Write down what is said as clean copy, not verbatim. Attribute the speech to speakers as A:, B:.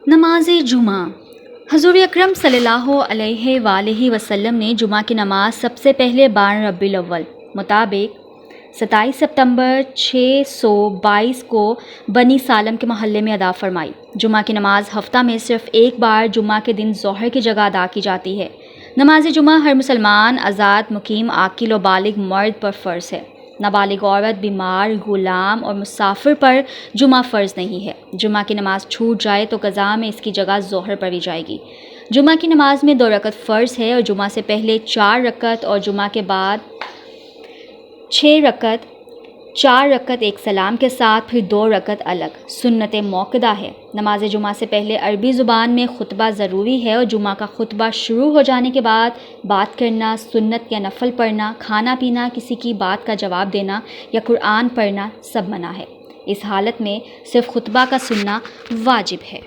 A: نماز جمعہ۔ حضور اکرم صلی اللہ علیہ وآلہ وسلم نے جمعہ کی نماز سب سے پہلے 12 ربیع الاول مطابق 27 ستمبر 622 کو بنی سالم کے محلے میں ادا فرمائی۔ جمعہ کی نماز ہفتہ میں صرف ایک بار جمعہ کے دن ظہر کی جگہ ادا کی جاتی ہے۔ نماز جمعہ ہر مسلمان، آزاد، مقیم، عاقل و بالغ مرد پر فرض ہے۔ نابالغ عورت، بیمار، غلام اور مسافر پر جمعہ فرض نہیں ہے۔ جمعہ کی نماز چھوٹ جائے تو قضا میں اس کی جگہ ظہر پڑھی جائے گی۔ جمعہ کی نماز میں 2 رکعت فرض ہے اور جمعہ سے پہلے 4 رکعت اور جمعہ کے بعد 6 رکعت، 4 رکعت ایک سلام کے ساتھ، پھر 2 رکعت الگ۔ سنت موقدہ ہے۔ نماز جمعہ سے پہلے عربی زبان میں خطبہ ضروری ہے اور جمعہ کا خطبہ شروع ہو جانے کے بعد بات کرنا، سنت یا نفل پڑھنا، کھانا پینا، کسی کی بات کا جواب دینا یا قرآن پڑھنا سب منع ہے۔ اس حالت میں صرف خطبہ کا سننا واجب ہے۔